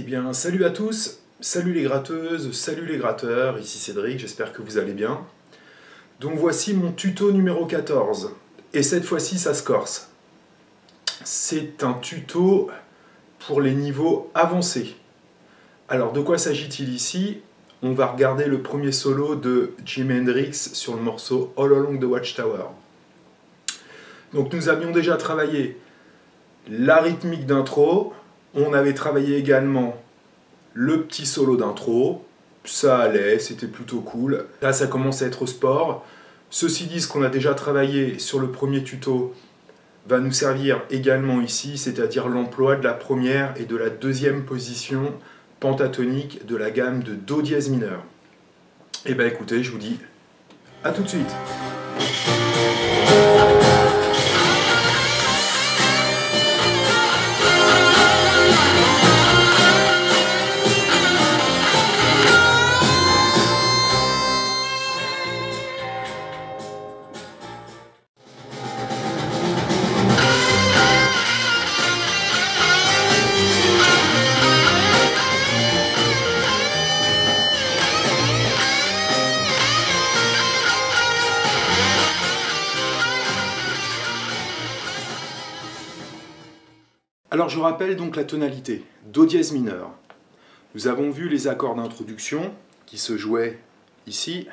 Eh bien, salut à tous, salut les gratteuses, salut les gratteurs, ici Cédric, j'espère que vous allez bien. Donc voici mon tuto numéro 14, et cette fois-ci ça se corse. C'est un tuto pour les niveaux avancés. Alors de quoi s'agit-il ici? On va regarder le premier solo de Jimi Hendrix sur le morceau All Along the Watchtower. Donc nous avions déjà travaillé la rythmique d'intro, on avait travaillé également le petit solo d'intro, ça allait, c'était plutôt cool. Là ça commence à être sport. Ceci dit, ce qu'on a déjà travaillé sur le premier tuto va nous servir également ici, c'est-à-dire l'emploi de la première et de la deuxième position pentatonique de la gamme de Do dièse mineur. Et bien écoutez, je vous dis à tout de suite. Alors je rappelle donc la tonalité, Do dièse mineur. Nous avons vu les accords d'introduction qui se jouaient ici.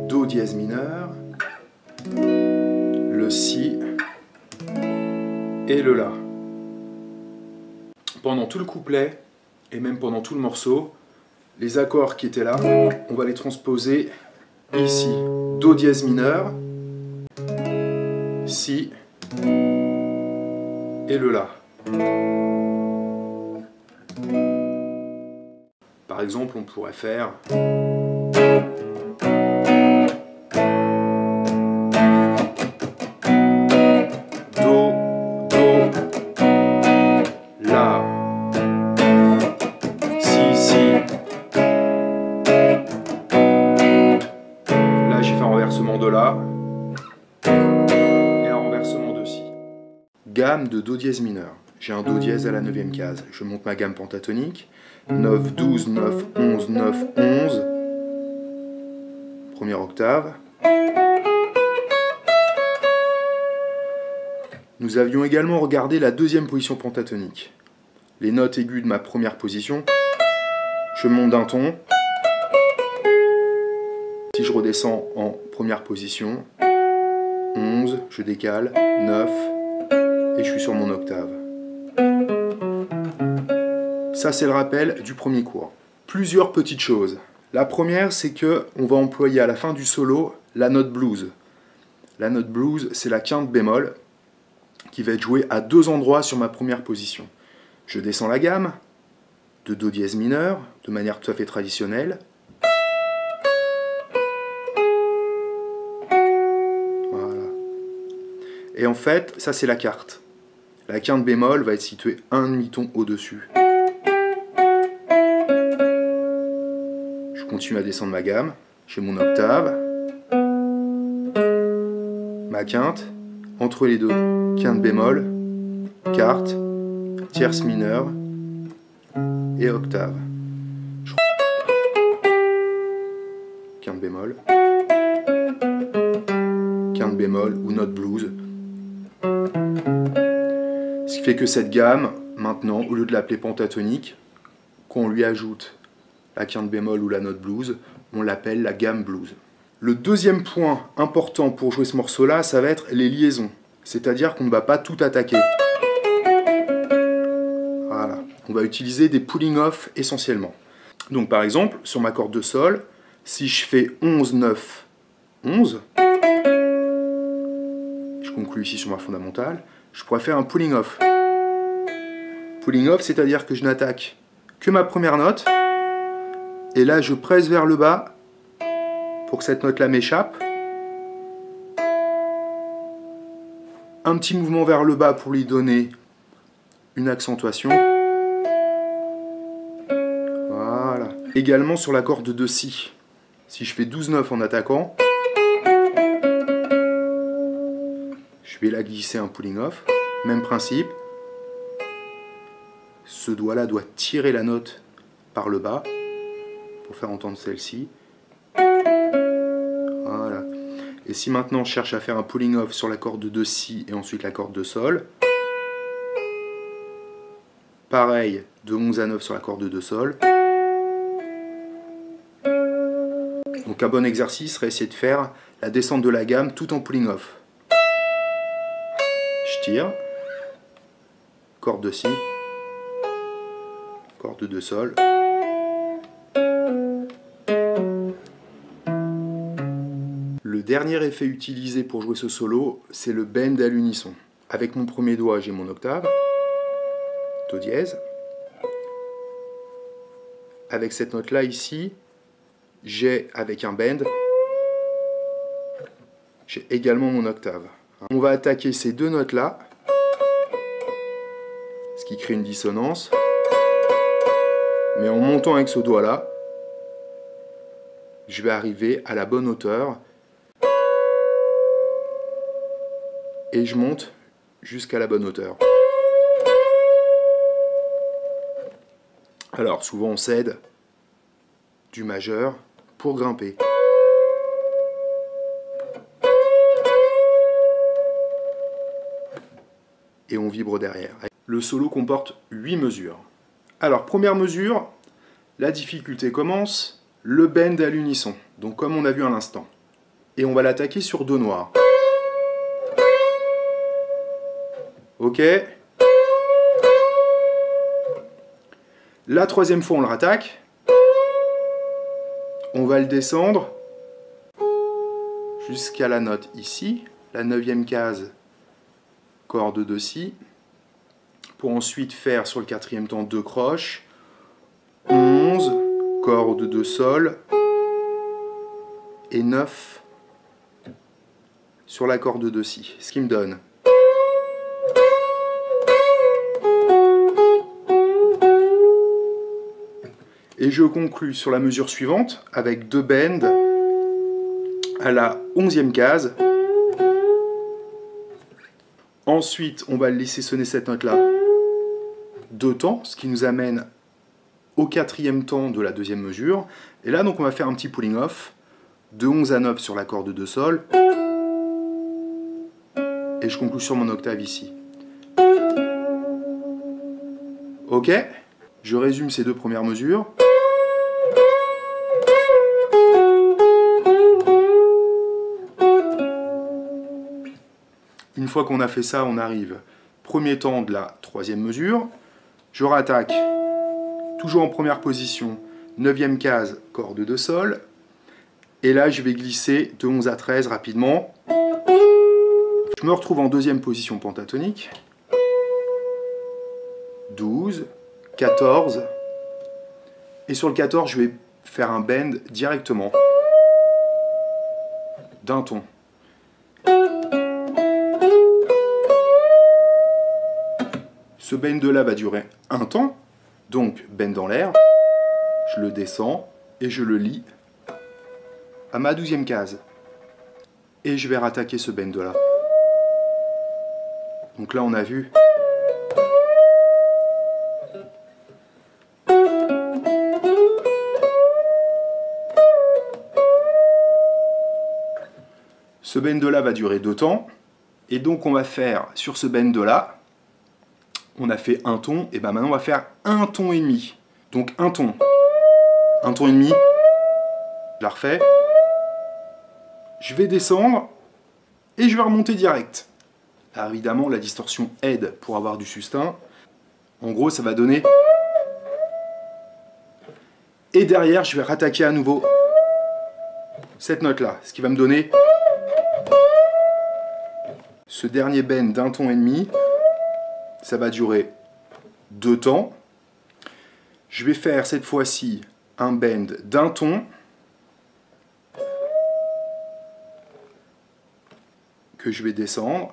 Do dièse mineur, le Si et le La. Pendant tout le couplet et même pendant tout le morceau, les accords qui étaient là, on va les transposer ici. Do dièse mineur, Si et le La. Par exemple, on pourrait faire Do, Do, La, Si, Si. Là, j'ai fait un renversement de La et un renversement de Si. Gamme de Do dièse mineur. J'ai un Do dièse à la 9e case. Je monte ma gamme pentatonique. 9, 12, 9, 11, 9, 11. Première octave. Nous avions également regardé la deuxième position pentatonique. Les notes aiguës de ma première position. Je monte d'un ton. Si je redescends en première position, 11, je décale, 9, et je suis sur mon octave. Ça, c'est le rappel du premier cours. Plusieurs petites choses. La première, c'est que on va employer à la fin du solo la note blues. La note blues, c'est la quinte bémol qui va être jouée à deux endroits sur ma première position. Je descends la gamme de Do dièse mineur de manière tout à fait traditionnelle. Voilà. Et en fait, ça c'est la carte. La quinte bémol va être située un demi-ton au-dessus. Je continue à descendre ma gamme. J'ai mon octave, ma quinte, entre les deux, quinte bémol, quarte, tierce mineure et octave. Quinte bémol, quinte bémol ou note blues. Ce qui fait que cette gamme, maintenant, au lieu de l'appeler pentatonique, quand on lui ajoute la quinte bémol ou la note blues, on l'appelle la gamme blues. Le deuxième point important pour jouer ce morceau-là, ça va être les liaisons. C'est-à-dire qu'on ne va pas tout attaquer. Voilà. On va utiliser des pulling off essentiellement. Donc par exemple, sur ma corde de sol, si je fais 11, 9, 11, je conclue ici sur ma fondamentale, je pourrais faire un pulling off. Pulling off, c'est-à-dire que je n'attaque que ma première note, et là je presse vers le bas pour que cette note-là m'échappe. Un petit mouvement vers le bas pour lui donner une accentuation. Voilà. Également sur la corde de Si. Si je fais 12-9 en attaquant, je vais la glisser un pulling off. Même principe. Ce ce doigt-là doit tirer la note par le bas pour faire entendre celle-ci. Voilà. Et si maintenant je cherche à faire un pulling off sur la corde de Si et ensuite la corde de Sol, pareil, de 11 à 9 sur la corde de Sol. Donc un bon exercice serait essayer de faire la descente de la gamme tout en pulling off. Je tire, corde de Si, corde de Sol. Le dernier effet utilisé pour jouer ce solo, c'est le bend à l'unisson. Avec mon premier doigt, j'ai mon octave, Do dièse. Avec cette note-là ici, j'ai, avec un bend, j'ai également mon octave. On va attaquer ces deux notes-là, ce qui crée une dissonance. Mais en montant avec ce doigt-là, je vais arriver à la bonne hauteur. Et je monte jusqu'à la bonne hauteur. Alors souvent on s'aide du majeur pour grimper. Et on vibre derrière. Le solo comporte 8 mesures. Alors première mesure, la difficulté commence, le bend à l'unisson, donc comme on a vu à l'instant. Et on va l'attaquer sur Do noir. Ok. La troisième fois on le rattaque. On va le descendre jusqu'à la note ici, la 9e case, corde de Si, pour ensuite faire sur le 4e temps 2 croches, 11, corde de Sol, et 9 sur la corde de Si, ce qui me donne et je conclus sur la mesure suivante avec 2 bends à la 11e case. Ensuite, on va laisser sonner cette note-là 2 temps, ce qui nous amène au 4e temps de la 2e mesure. Et là, donc, on va faire un petit pulling off de 11 à 9 sur la corde de Sol. Et je conclus sur mon octave ici. Ok, je résume ces 2 premières mesures. Une fois qu'on a fait ça, on arrive premier temps de la 3e mesure. Je rattaque, toujours en première position, 9e case, corde de Sol. Et là, je vais glisser de 11 à 13 rapidement. Je me retrouve en 2e position pentatonique. 12, 14. Et sur le 14, je vais faire un bend directement d'un ton. Ce bend là va durer un temps, donc bend dans l'air, je le descends et je le lis à ma 12e case. Et je vais rattaquer ce bend là. Donc là on a vu ce bend là va durer 2 temps. Et donc on va faire sur ce bend là, on a fait un ton, et ben maintenant on va faire un ton et demi. Donc un ton et demi, je la refais, je vais descendre et je vais remonter direct. Alors évidemment la distorsion aide pour avoir du sustain. En gros ça va donner, et derrière je vais rattaquer à nouveau cette note là, ce qui va me donner ce dernier bend d'un ton et demi. Ça va durer 2 temps. Je vais faire cette fois-ci un bend d'un ton que je vais descendre,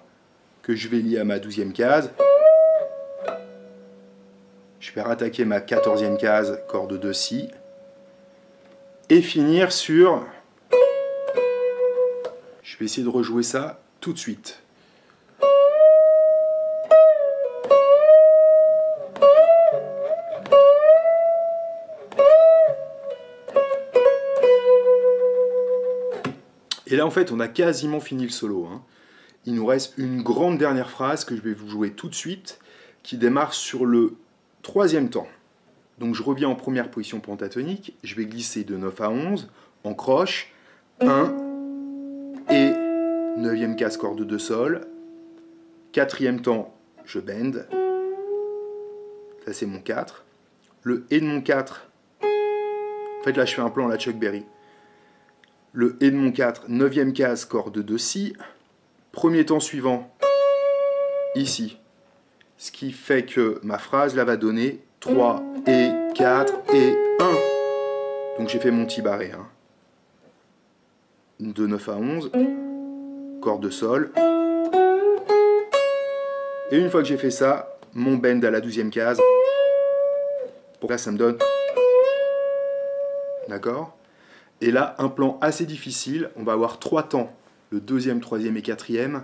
que je vais lier à ma 12e case. Je vais rattaquer ma 14e case, corde de Si, et finir sur... Je vais essayer de rejouer ça tout de suite. Et là, en fait, on a quasiment fini le solo, hein. Il nous reste une grande dernière phrase que je vais vous jouer tout de suite, qui démarre sur le 3e temps. Donc je reviens en première position pentatonique, je vais glisser de 9 à 11, en croche, 1, et 9e case corde de sol, 4e temps, je bend, ça c'est mon 4, le et de mon 4, en fait là je fais un plan à la Chuck Berry, le et de mon 4, 9e case corde de si, premier temps suivant, ici, ce qui fait que ma phrase là va donner 3 et 4 et 1, donc j'ai fait mon petit barré, hein. De 9 à 11, corde de sol, et une fois que j'ai fait ça, mon bend à la 12e case, pour là ça me donne, d'accord? Et là, un plan assez difficile, on va avoir 3 temps, le 2e, 3e et 4e,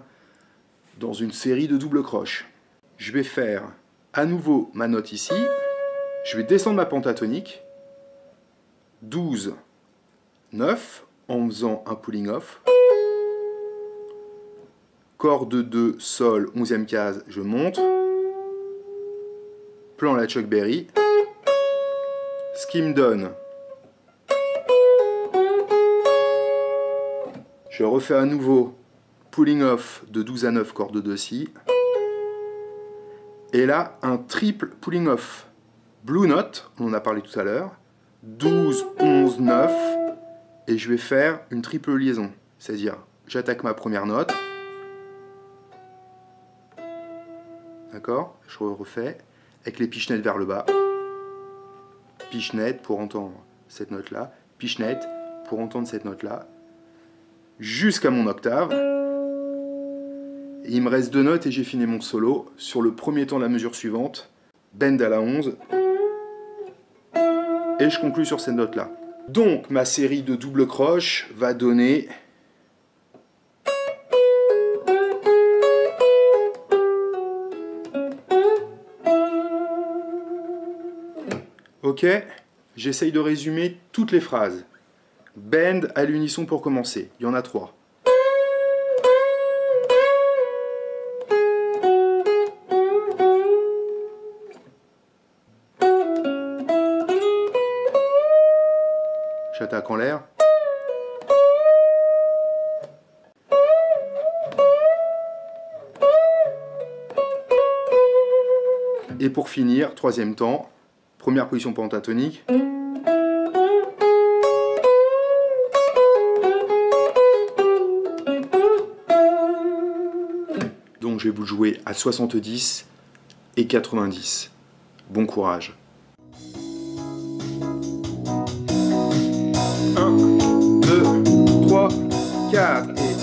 dans une série de double croche. Je vais faire à nouveau ma note ici, je vais descendre ma pentatonique, 12, 9, en faisant un pulling off, corde 2, sol, 11e case, je monte, plan à la Chuck Berry, ce qui me donne, je refais à nouveau pulling off de 12 à 9, corde 2 si, et là un triple pulling off, blue note, on en a parlé tout à l'heure, 12, 11, 9, et je vais faire une triple liaison, c'est-à-dire j'attaque ma première note, d'accord, je refais, avec les pichenettes vers le bas, pichenette pour entendre cette note-là, pichenette pour entendre cette note-là, jusqu'à mon octave, et il me reste 2 notes et j'ai fini mon solo, sur le premier temps de la mesure suivante, bend à la 11, et je conclue sur cette note-là. Donc ma série de double croche va donner ok, j'essaye de résumer toutes les phrases. Bend à l'unisson pour commencer, il y en a 3. J'attaque en l'air. Et pour finir, 3e temps, première position pentatonique. Donc je vais vous le jouer à 70 et 90. Bon courage. 1, 2, 3, 4 et...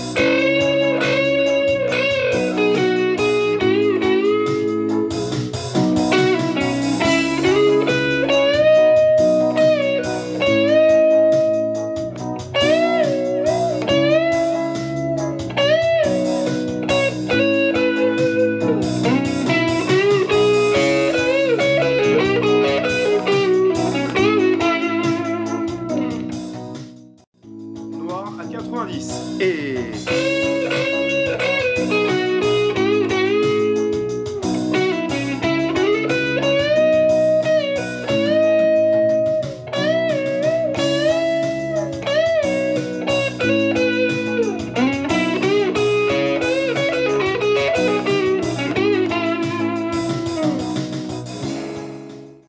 Noir à 90 et...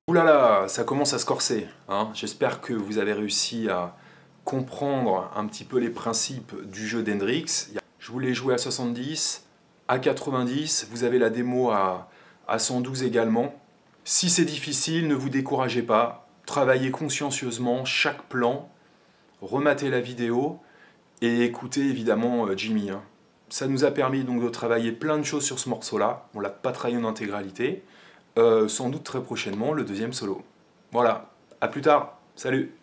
Oulala, ça commence à se corser, hein. J'espère que vous avez réussi à comprendre un petit peu les principes du jeu d'Hendrix. Je voulais jouer à 70, à 90, vous avez la démo à 112 également. Si c'est difficile, ne vous découragez pas, travaillez consciencieusement chaque plan, rematez la vidéo et écoutez évidemment Jimmy, hein. Ça nous a permis donc de travailler plein de choses sur ce morceau-là, on ne l'a pas travaillé en intégralité, sans doute très prochainement le 2e solo. Voilà, à plus tard, salut!